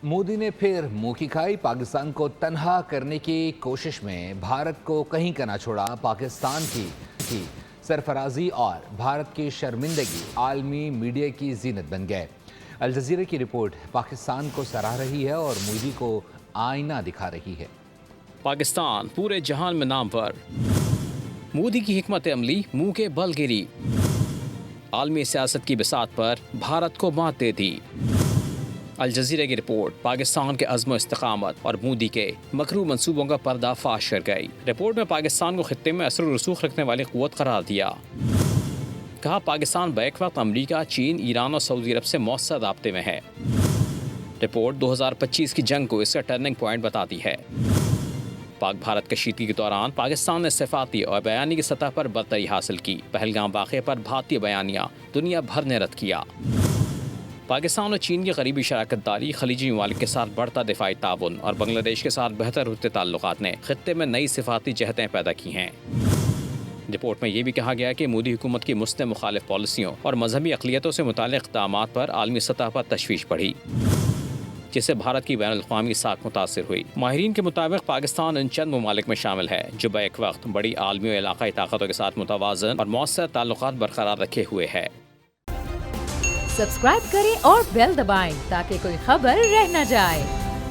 मोदी ने फिर मुंह की खाई। पाकिस्तान को तन्हा करने की कोशिश में भारत को कहीं का ना छोड़ा। पाकिस्तान की सरफराजी और भारत की शर्मिंदगी आलमी मीडिया की जीनत बन गए। अल जज़ीरा की रिपोर्ट पाकिस्तान को सराह रही है और मोदी को आईना दिखा रही है। पाकिस्तान पूरे जहान में नामवर, मोदी की हिकमत अमली मुंह के बल गिरी, आलमी सियासत की बिसात पर भारत को मात दे दी। अल जज़ीरा की रिपोर्ट पाकिस्तान के अज़्म इस्तिक़ामत और मोदी के मकरू मंसूबों का पर्दाफाश कर गई। रिपोर्ट में पाकिस्तान को खित्ते में असर रसूख रखने वाली क़ुव्वत करार दिया। कहा पाकिस्तान बैक वक्त अमरीका, चीन, ईरान और सऊदी अरब से मौसर राब्ते में है। रिपोर्ट 2025 की जंग को इसका टर्निंग पॉइंट बताती है। पाक भारत कशीदगी के दौरान पाकिस्तान ने सिफाती और बयानी की सतह पर बरतरी हासिल की। पहलगाम वाक़े पर भारतीय बयानिया दुनिया भर ने रद्द किया। पाकिस्तान और चीन की करीबी शराकतदारी, खलीजी ममालिक के साथ बढ़ता दिफाई ताउन और बांग्लादेश के साथ बेहतर होते ताल्लुकात ने खित्ते में नई सिफाती जहतें पैदा की हैं। रिपोर्ट में यह भी कहा गया कि मोदी हुकूमत की मुस्लिम मुखालिफ पॉलिसियों और मजहबी अक़लियतों से मुताल्लिक़ इक़दामात पर आलमी सतह पर तशवीश बढ़ी, जिससे भारत की बैनुल-अक़वामी साख मुतासिर हुई। माहिरीन के मुताबिक पाकिस्तान इन चंद ममालिक में शामिल है जो बैक वक्त बड़ी आलमी और इलाक़ाई ताकतों के साथ मुतवाज़न और मौसर ताल्लुकात बरकरार रखे हुए है। सब्सक्राइब करें और बेल दबाएं ताकि कोई खबर रह न जाए।